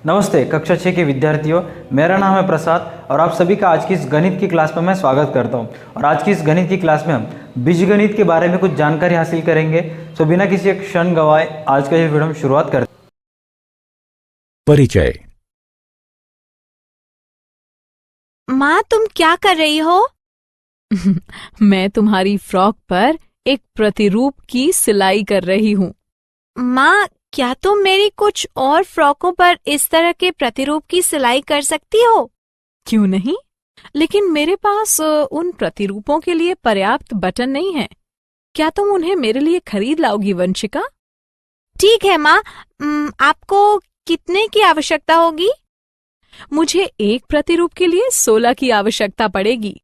नमस्ते कक्षा 6 के विद्यार्थियों, मेरा नाम है प्रसाद और आप सभी का आज की इस गणित की क्लास में मैं स्वागत करता हूं। और आज की इस गणित की क्लास में हम बीजगणित के बारे में कुछ जानकारी हासिल करेंगे। तो बिना किसी एक क्षण गवाए आज का ये वीडियो हम शुरुआत करते हैं। परिचय। माँ, तुम क्या कर रही हो? मैं तुम्हारी फ्रॉक पर एक प्रतिरूप की सिलाई कर रही हूँ। माँ, क्या तुम मेरी कुछ और फ्रॉकों पर इस तरह के प्रतिरूप की सिलाई कर सकती हो? क्यों नहीं, लेकिन मेरे पास उन प्रतिरूपों के लिए पर्याप्त बटन नहीं है। क्या तुम उन्हें मेरे लिए खरीद लाओगी वंशिका? ठीक है माँ। आपको कितने की आवश्यकता होगी? मुझे एक प्रतिरूप के लिए 16 की आवश्यकता पड़ेगी।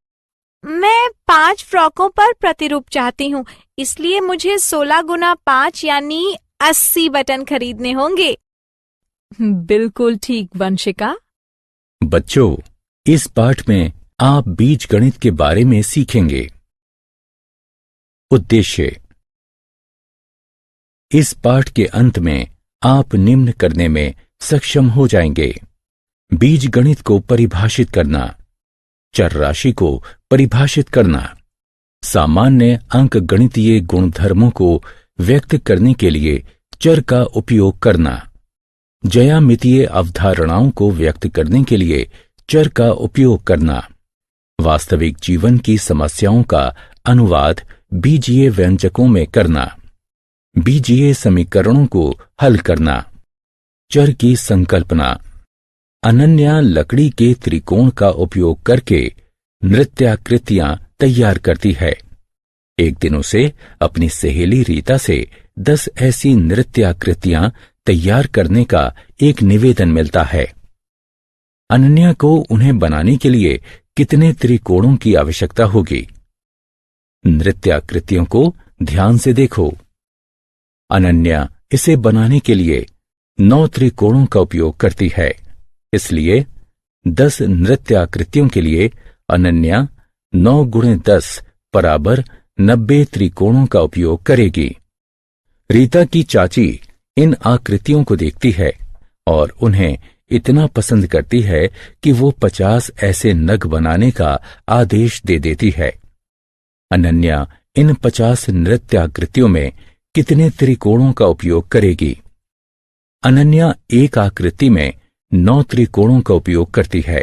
मैं 5 फ्रॉकों पर प्रतिरूप चाहती हूँ, इसलिए मुझे 16 गुना 5 यानी 80 बटन खरीदने होंगे। बिल्कुल ठीक वंशिका। बच्चों, इस पाठ में आप बीजगणित के बारे में सीखेंगे। उद्देश्य। इस पाठ के अंत में आप निम्न करने में सक्षम हो जाएंगे: बीजगणित को परिभाषित करना, चर राशि को परिभाषित करना, सामान्य अंकगणितीय गुणधर्मों को व्यक्त करने के लिए चर का उपयोग करना, ज्यामितीय अवधारणाओं को व्यक्त करने के लिए चर का उपयोग करना, वास्तविक जीवन की समस्याओं का अनुवाद बीजीय व्यंजकों में करना, बीजीय समीकरणों को हल करना, चर की संकल्पना। अनन्या लकड़ी के त्रिकोण का उपयोग करके नृत्याकृतियां तैयार करती है। एक दिन उसे अपनी सहेली रीता से 10 ऐसी नृत्याकृतियां तैयार करने का एक निवेदन मिलता है। अनन्या को उन्हें बनाने के लिए कितने त्रिकोणों की आवश्यकता होगी? नृत्याकृतियों को ध्यान से देखो। अनन्या इसे बनाने के लिए 9 त्रिकोणों का उपयोग करती है, इसलिए 10 नृत्याकृतियों के लिए अनन्या 9 गुणे 10 बराबर 90 त्रिकोणों का उपयोग करेगी। रीता की चाची इन आकृतियों को देखती है और उन्हें इतना पसंद करती है कि वो 50 ऐसे नग बनाने का आदेश दे देती है। अनन्या इन 50 नृत्याकृतियों में कितने त्रिकोणों का उपयोग करेगी? अनन्या एक आकृति में 9 त्रिकोणों का उपयोग करती है,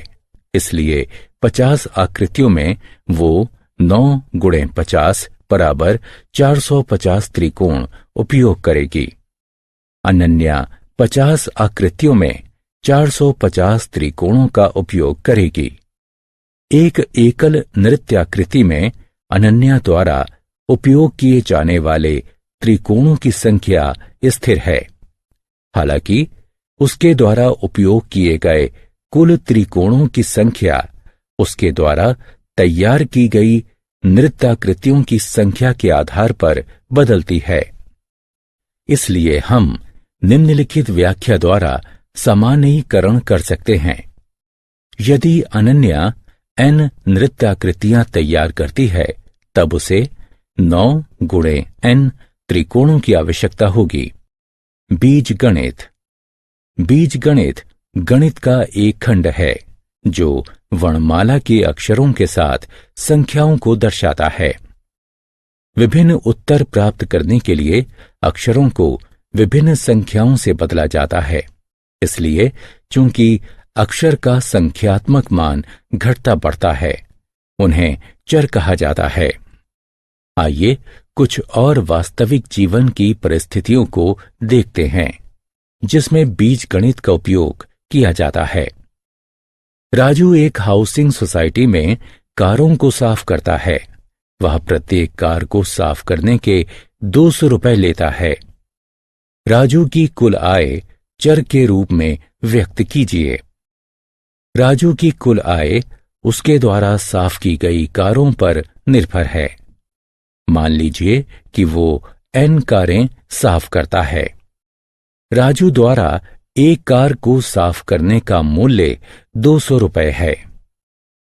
इसलिए 50 आकृतियों में वो 9 गुणे 50 बराबर 450 त्रिकोण उपयोग करेगी। अनन्या 50 आकृतियों में 450 त्रिकोणों का उपयोग करेगी। एक एकल नृत्याकृति में अनन्या द्वारा उपयोग किए जाने वाले त्रिकोणों की संख्या स्थिर है। हालांकि उसके द्वारा उपयोग किए गए कुल त्रिकोणों की संख्या उसके द्वारा तैयार की गई नृत्याकृतियों की संख्या के आधार पर बदलती है। इसलिए हम निम्नलिखित व्याख्या द्वारा सामान्यीकरण कर सकते हैं। यदि अनन्या n नृत्याकृतियां तैयार करती है, तब उसे 9 गुणे n त्रिकोणों की आवश्यकता होगी। बीजगणित। बीजगणित गणित का एक खंड है जो वर्णमाला के अक्षरों के साथ संख्याओं को दर्शाता है। विभिन्न उत्तर प्राप्त करने के लिए अक्षरों को विभिन्न संख्याओं से बदला जाता है। इसलिए चूंकि अक्षर का संख्यात्मक मान घटता बढ़ता है, उन्हें चर कहा जाता है। आइए कुछ और वास्तविक जीवन की परिस्थितियों को देखते हैं जिसमें बीजगणित का उपयोग किया जाता है। राजू एक हाउसिंग सोसाइटी में कारों को साफ करता है। वह प्रत्येक कार को साफ करने के 200 रुपए लेता है। राजू की कुल आय चर के रूप में व्यक्त कीजिए। राजू की कुल आय उसके द्वारा साफ की गई कारों पर निर्भर है। मान लीजिए कि वो n कारें साफ करता है। राजू द्वारा एक कार को साफ करने का मूल्य 200 रुपए है,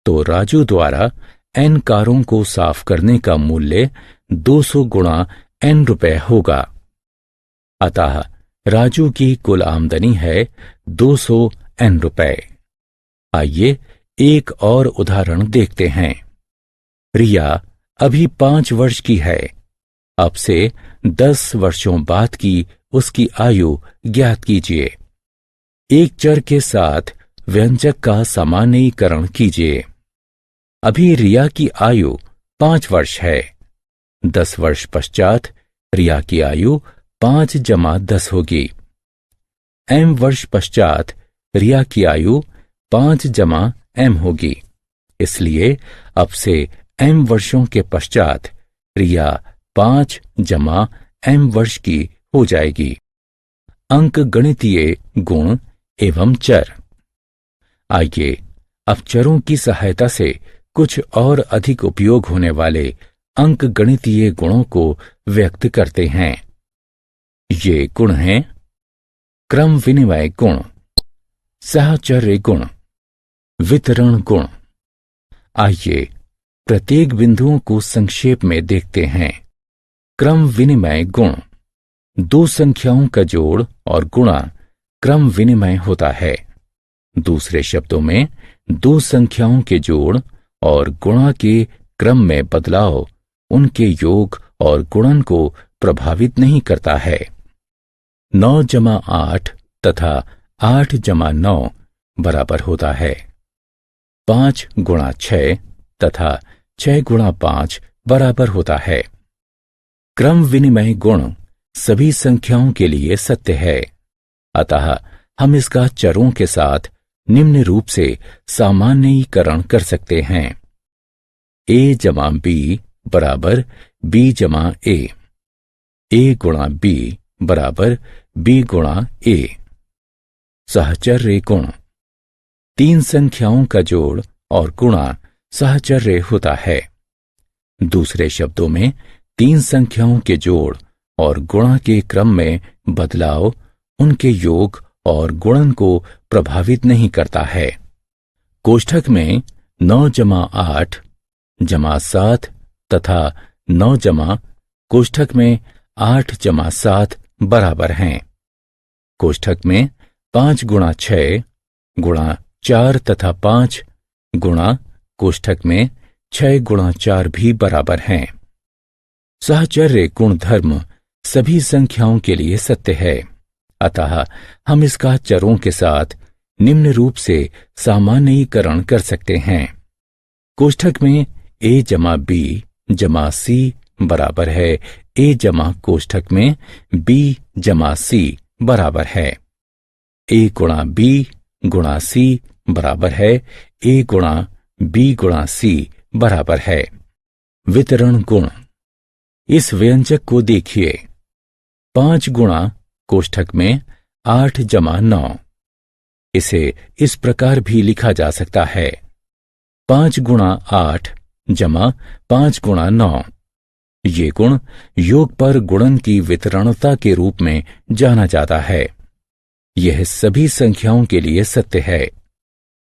तो राजू द्वारा n कारों को साफ करने का मूल्य 200 गुणा n रुपए होगा। अतः राजू की कुल आमदनी है 200 N रुपए। आइए एक और उदाहरण देखते हैं। रिया अभी 5 वर्ष की है। अब से 10 वर्षों बाद की उसकी आयु ज्ञात कीजिए। एक चर के साथ व्यंजक का सामान्यीकरण कीजिए। अभी रिया की आयु 5 वर्ष है। 10 वर्ष पश्चात रिया की आयु 5 जमा 10 होगी। m वर्ष पश्चात रिया की आयु 5 जमा m होगी। इसलिए अब से m वर्षों के पश्चात रिया 5 जमा m वर्ष की हो जाएगी। अंक गणितीय गुण एवं चर। आइए अब चरों की सहायता से कुछ और अधिक उपयोग होने वाले अंक गणितीय गुणों को व्यक्त करते हैं। ये गुण हैं क्रम विनिमय गुण, साहचर्य गुण, वितरण गुण। आइए प्रत्येक बिंदुओं को संक्षेप में देखते हैं। क्रम विनिमय गुण। दो संख्याओं का जोड़ और गुणा क्रम विनिमय होता है। दूसरे शब्दों में दो संख्याओं के जोड़ और गुणा के क्रम में बदलाव उनके योग और गुणन को प्रभावित नहीं करता है। 9 जमा 8 तथा 8 जमा 9 बराबर होता है 5 गुणा 6 तथा 6 गुणा 5 बराबर होता है। क्रम विनिमय गुण सभी संख्याओं के लिए सत्य है। अतः हम इसका चरों के साथ निम्न रूप से सामान्यीकरण कर सकते हैं। a जमा b बराबर b जमा a गुणा b बराबर b गुणा a। साहचर्य गुण। तीन संख्याओं का जोड़ और गुणा साहचर्य होता है। दूसरे शब्दों में तीन संख्याओं के जोड़ और गुणा के क्रम में बदलाव उनके योग और गुणन को प्रभावित नहीं करता है। कोष्ठक में 9 जमा 8 जमा 7 तथा 9 जमा कोष्ठक में 8 जमा 7 बराबर हैं। कोष्ठक में 5 गुणा 6 गुणा 4 तथा 5 गुणा कोष्ठक में 6 गुणा 4 भी बराबर हैं। साहचर्य गुणधर्म सभी संख्याओं के लिए सत्य है। अतः हम इसका चरों के साथ निम्न रूप से सामान्यीकरण कर सकते हैं। कोष्ठक में a जमा b जमा c बराबर है a जमा कोष्ठक में b जमा c बराबर है a गुणा b गुणा c बराबर है a गुणा b गुणा c बराबर है। वितरण गुण। इस व्यंजक को देखिए। 5 गुणा कोष्ठक में 8 जमा 9। इसे इस प्रकार भी लिखा जा सकता है 5 गुणा 8 जमा 5 गुणा 9। ये गुण योग पर गुणन की वितरणता के रूप में जाना जाता है। यह सभी संख्याओं के लिए सत्य है।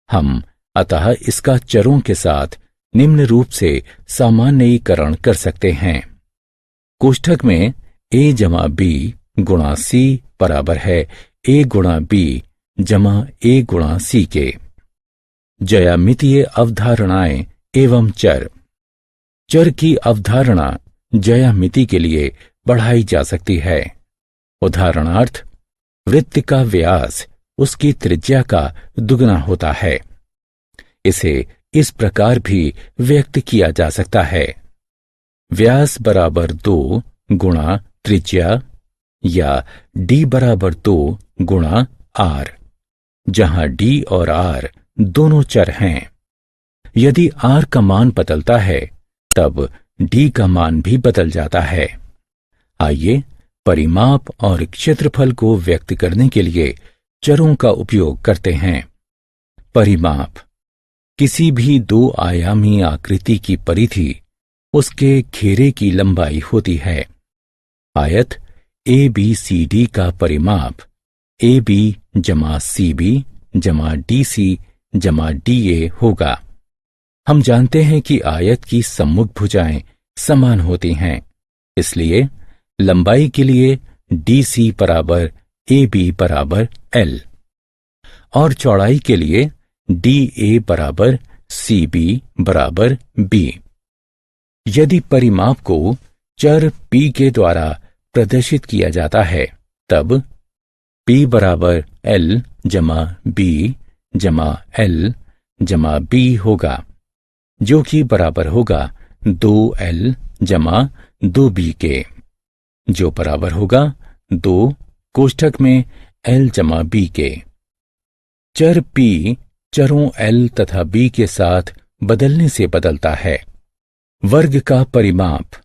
हम अतः इसका चरों के साथ निम्न रूप से सामान्यीकरण कर सकते हैं। कोष्ठक में a जमा b गुणा c बराबर है a गुणा b जमा a गुणा c के। ज्यामितीय अवधारणाएं एवं चर। चर की अवधारणा ज्यामिति के लिए बढ़ाई जा सकती है। उदाहरणार्थ, वृत्त का व्यास उसकी त्रिज्या का दुगना होता है। इसे इस प्रकार भी व्यक्त किया जा सकता है। व्यास बराबर 2 गुणा त्रिज्या या d बराबर 2 गुणा r, जहां d और r दोनों चर हैं। यदि r का मान बदलता है तब d का मान भी बदल जाता है। आइए परिमाप और क्षेत्रफल को व्यक्त करने के लिए चरों का उपयोग करते हैं। परिमाप। किसी भी 2 आयामी आकृति की परिधि उसके घेरे की लंबाई होती है। आयत ABCD का परिमाप AB जमा CB जमा DC जमा DA होगा। हम जानते हैं कि आयत की सम्मुख भुजाएं समान होती हैं, इसलिए लंबाई के लिए DC बराबर ए बी बराबर एल और चौड़ाई के लिए डी ए बराबर सी बी बराबर बी। यदि परिमाप को चर p के द्वारा प्रदर्शित किया जाता है तब p बराबर l जमा b जमा l जमा b होगा, जो कि बराबर होगा 2l जमा 2b के, जो बराबर होगा 2 कोष्ठक में l जमा b के। चर p चरों l तथा b के साथ बदलने से बदलता है। वर्ग का परिमाप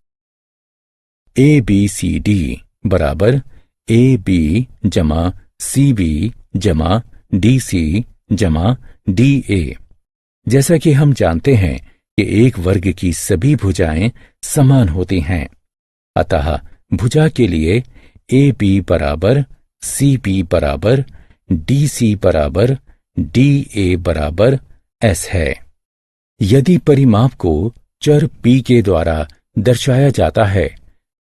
ए बी सी डी बराबर ए बी जमा सी बी जमा डी सी जमा डी ए। जैसा कि हम जानते हैं कि एक वर्ग की सभी भुजाएं समान होती हैं, अतः भुजा के लिए ए बी बराबर सी बी बराबर डी सी बराबर डी ए बराबर एस है। यदि परिमाप को चर p के द्वारा दर्शाया जाता है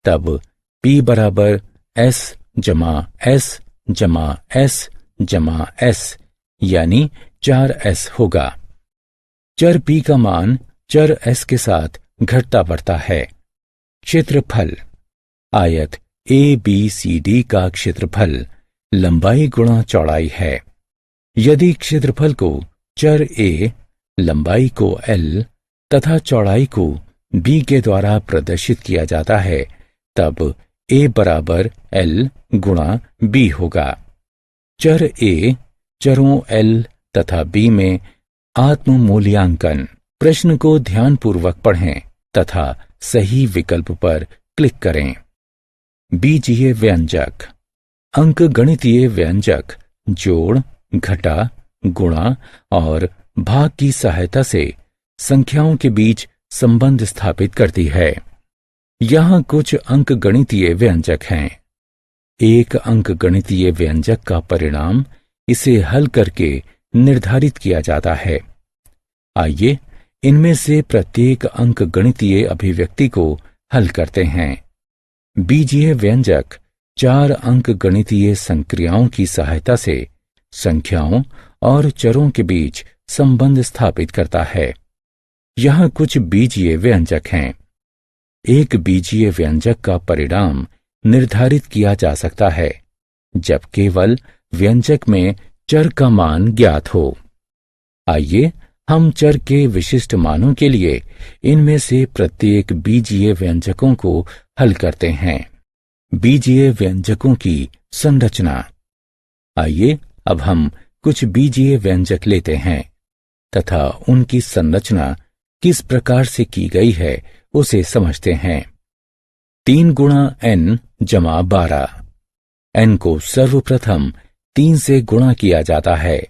तब p बराबर s जमा s जमा s जमा s यानी 4s होगा। चर p का मान चर s के साथ घटता बढ़ता है। क्षेत्रफल आयत ए बी सी डी का क्षेत्रफल लंबाई गुणा चौड़ाई है। यदि क्षेत्रफल को चर a लंबाई को l तथा चौड़ाई को b के द्वारा प्रदर्शित किया जाता है तब a बराबर l गुणा b होगा। चर a चरों l तथा b में आत्म मूल्यांकन। प्रश्न को ध्यानपूर्वक पढ़ें तथा सही विकल्प पर क्लिक करें। बीजीय व्यंजक अंकगणितीय व्यंजक जोड़, घटा, गुणा और भाग की सहायता से संख्याओं के बीच संबंध स्थापित करती है। यहां कुछ अंकगणितीय व्यंजक हैं। एक अंकगणितीय व्यंजक का परिणाम इसे हल करके निर्धारित किया जाता है। आइए इनमें से प्रत्येक अंकगणितीय अभिव्यक्ति को हल करते हैं। बीजीय व्यंजक 4 अंकगणितीय संक्रियाओं की सहायता से संख्याओं और चरों के बीच संबंध स्थापित करता है। यहां कुछ बीजीय व्यंजक हैं। एक बीजीय व्यंजक का परिणाम निर्धारित किया जा सकता है जब केवल व्यंजक में चर का मान ज्ञात हो। आइए हम चर के विशिष्ट मानों के लिए इनमें से प्रत्येक बीजीय व्यंजकों को हल करते हैं। बीजीय व्यंजकों की संरचना। आइए अब हम कुछ बीजीय व्यंजक लेते हैं तथा उनकी संरचना किस प्रकार से की गई है उसे समझते हैं। 3 गुणा n जमा 12। n को सर्वप्रथम 3 से गुणा किया जाता है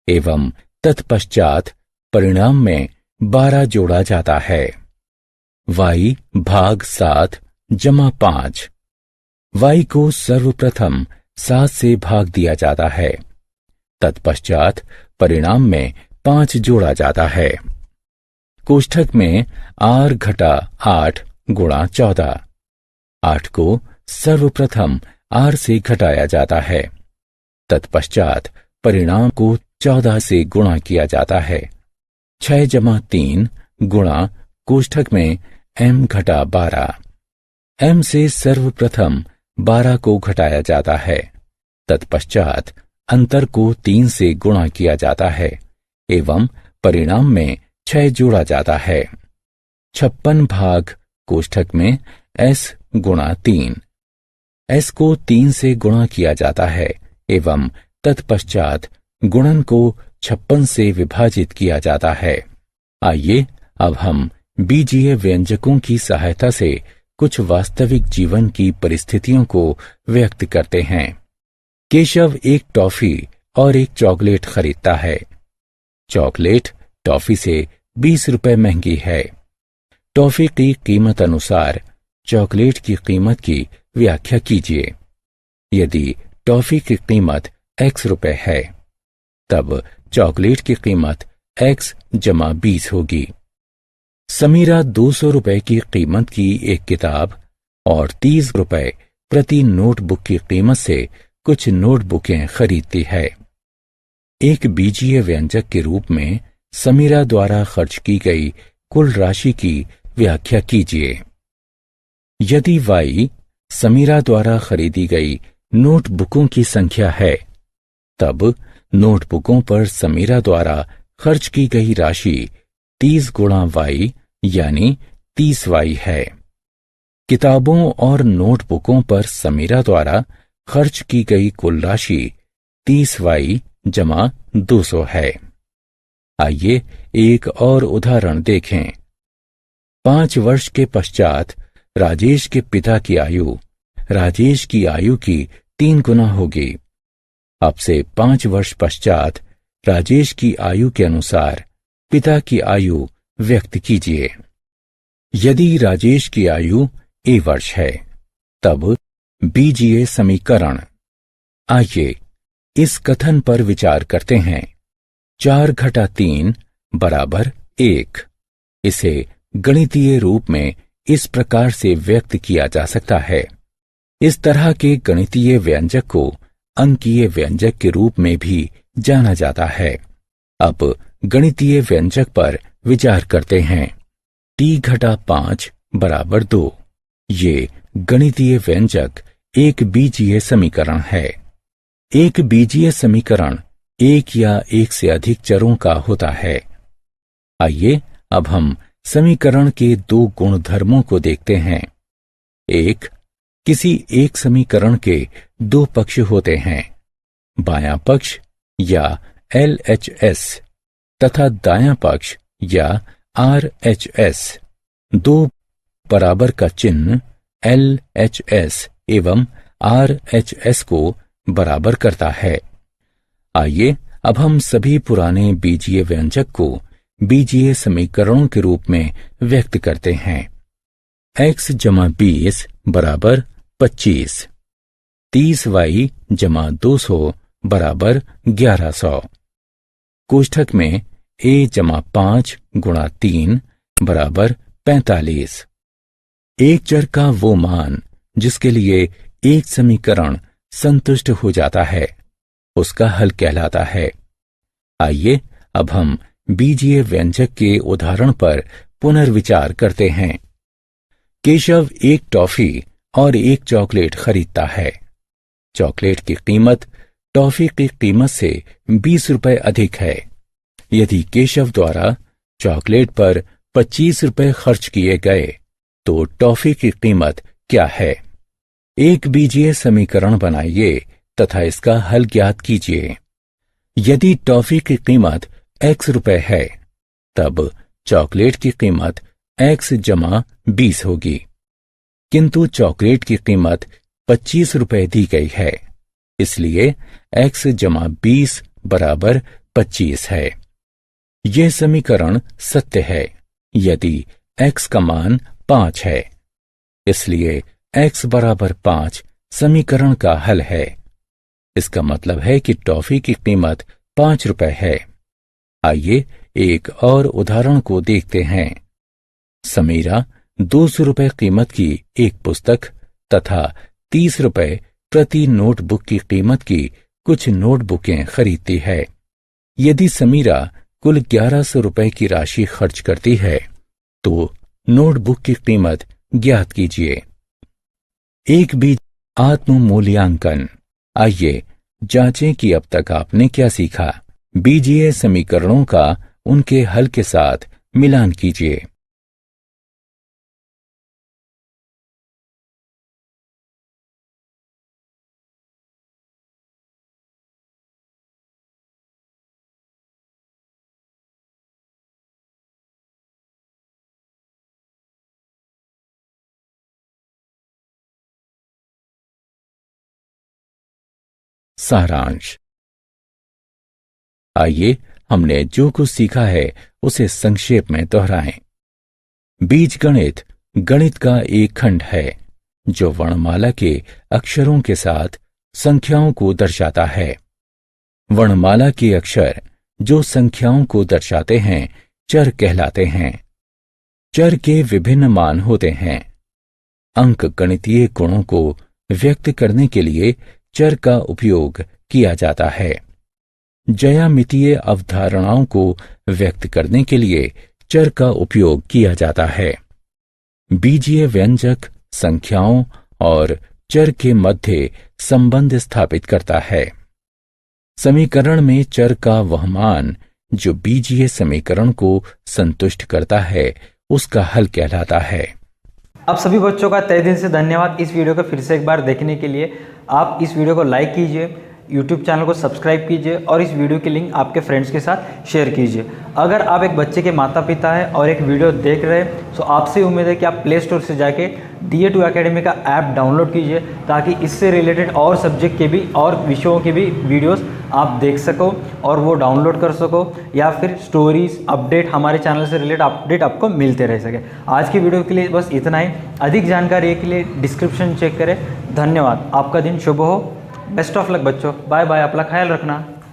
एवं तत्पश्चात परिणाम में 12 जोड़ा जाता है। y भाग 7 जमा 5। y को सर्वप्रथम 7 से भाग दिया जाता है, तत्पश्चात परिणाम में 5 जोड़ा जाता है। कोष्ठक में r घटा 8 गुणा 14। 8 को सर्वप्रथम r से घटाया जाता है, तत्पश्चात परिणाम को 14 से गुणा किया जाता है। 6 जमा 3 गुणा कोष्ठक में m घटा 12। m से सर्वप्रथम 12 को घटाया जाता है, तत्पश्चात अंतर को 3 से गुणा किया जाता है एवं परिणाम में 6 जोड़ा जाता है। 56 भाग कोष्ठक में s गुणा 3। s को 3 से गुणा किया जाता है एवं तत्पश्चात गुणन को 56 से विभाजित किया जाता है। आइए अब हम बीजीय व्यंजकों की सहायता से कुछ वास्तविक जीवन की परिस्थितियों को व्यक्त करते हैं। केशव एक टॉफी और एक चॉकलेट खरीदता है। चॉकलेट टॉफी से 20 रुपए महंगी है। टॉफी की कीमत अनुसार चॉकलेट की कीमत की व्याख्या कीजिए। यदि टॉफी की कीमत x रुपए है तब चॉकलेट की कीमत x जमा 20 होगी। समीरा 200 रुपए की कीमत की एक किताब और 30 रुपए प्रति नोटबुक की कीमत से कुछ नोटबुकें खरीदती है। एक बीजीय व्यंजक के रूप में समीरा द्वारा खर्च की गई कुल राशि की व्याख्या कीजिए। यदि y समीरा द्वारा खरीदी गई नोटबुकों की संख्या है, तब नोटबुकों पर समीरा द्वारा खर्च की गई राशि 30 गुणा y यानी 30y है। किताबों और नोटबुकों पर समीरा द्वारा खर्च की गई कुल राशि 30y जमा 200 है। आइए एक और उदाहरण देखें। 5 वर्ष के पश्चात राजेश के पिता की आयु राजेश की आयु की 3 गुना होगी। अब से 5 वर्ष पश्चात राजेश की आयु के अनुसार पिता की आयु व्यक्त कीजिए। यदि राजेश की आयु a वर्ष है, तब बीजीय समीकरण। आइए इस कथन पर विचार करते हैं। 4 घटा 3 बराबर 1। इसे गणितीय रूप में इस प्रकार से व्यक्त किया जा सकता है। इस तरह के गणितीय व्यंजक को अंकीय व्यंजक के रूप में भी जाना जाता है। अब गणितीय व्यंजक पर विचार करते हैं। t घटा 5 बराबर 2। ये गणितीय व्यंजक एक बीजीय समीकरण है। एक बीजीय समीकरण एक या एक से अधिक चरों का होता है। आइए अब हम समीकरण के 2 गुणधर्मों को देखते हैं। एक, किसी एक समीकरण के 2 पक्ष होते हैं, बायां पक्ष या LHS तथा दायां पक्ष या RHS। 2 बराबर का चिन्ह LHS एवं RHS को बराबर करता है। आइए अब हम सभी पुराने बीजीय व्यंजक को बीजीय समीकरणों के रूप में व्यक्त करते हैं। x जमा 20 बराबर 25। 30y जमा 200 बराबर 1100। कोष्ठक में a जमा 5 गुणा 3 बराबर 45। एक चर का वो मान जिसके लिए एक समीकरण संतुष्ट हो जाता है, उसका हल कहलाता है। आइए अब हम बीजीय व्यंजक के उदाहरण पर पुनर्विचार करते हैं। केशव एक टॉफी और एक चॉकलेट खरीदता है। चॉकलेट की कीमत टॉफी की कीमत से 20 रुपए अधिक है। यदि केशव द्वारा चॉकलेट पर 25 रुपए खर्च किए गए, तो टॉफी की कीमत क्या है? एक बीजीय समीकरण बनाइए तथा इसका हल ज्ञात कीजिए। यदि टॉफी की कीमत x रुपए है, तब चॉकलेट की कीमत x जमा 20 होगी, किंतु चॉकलेट की कीमत 25 रुपए दी गई है, इसलिए x जमा 20 बराबर 25 है। यह समीकरण सत्य है यदि x का मान 5 है, इसलिए x बराबर 5 समीकरण का हल है। इसका मतलब है कि टॉफी की कीमत 5 रुपए है। आइए एक और उदाहरण को देखते हैं। समीरा 200 रुपए कीमत की एक पुस्तक तथा 30 रुपए प्रति नोटबुक की कीमत की कुछ नोटबुकें खरीदती है। यदि समीरा कुल 1100 रुपए की राशि खर्च करती है, तो नोटबुक की कीमत ज्ञात कीजिए। एक बीज आत्म मूल्यांकन। आइए जांचें कि अब तक आपने क्या सीखा। बीजीय समीकरणों का उनके हल के साथ मिलान कीजिए। सारांश। आइए हमने जो कुछ सीखा है उसे संक्षेप में दोहराएं। बीजगणित गणित का एक खंड है जो वर्णमाला के अक्षरों के साथ संख्याओं को दर्शाता है। वर्णमाला के अक्षर जो संख्याओं को दर्शाते हैं चर कहलाते हैं। चर के विभिन्न मान होते हैं। अंक गणितीय गुणों को व्यक्त करने के लिए चर का उपयोग किया जाता है। ज्यामितीय अवधारणाओं को व्यक्त करने के लिए चर का उपयोग किया जाता है। बीजीय व्यंजक संख्याओं और चर के मध्य संबंध स्थापित करता है। समीकरण में चर का वह मान जो बीजीय समीकरण को संतुष्ट करता है उसका हल कहलाता है। आप सभी बच्चों का तहे दिल से धन्यवाद इस वीडियो को फिर से एक बार देखने के लिए। आप इस वीडियो को लाइक कीजिए, यूट्यूब चैनल को सब्सक्राइब कीजिए और इस वीडियो की लिंक आपके फ्रेंड्स के साथ शेयर कीजिए। अगर आप एक बच्चे के माता पिता हैं और एक वीडियो देख रहे हैं तो आपसे उम्मीद है कि आप प्ले स्टोर से जाके DA2 एकेडमी का ऐप डाउनलोड कीजिए ताकि इससे रिलेटेड और सब्जेक्ट के भी और विषयों के भी वीडियोस आप देख सको और वो डाउनलोड कर सको, या फिर स्टोरीज अपडेट हमारे चैनल से रिलेटेड अपडेट आपको मिलते रह सके। आज की वीडियो के लिए बस इतना ही। अधिक जानकारी के लिए डिस्क्रिप्शन चेक करें। धन्यवाद। आपका दिन शुभ हो। बेस्ट ऑफ लक बच्चों। Bye bye. अपना ख्याल रखना।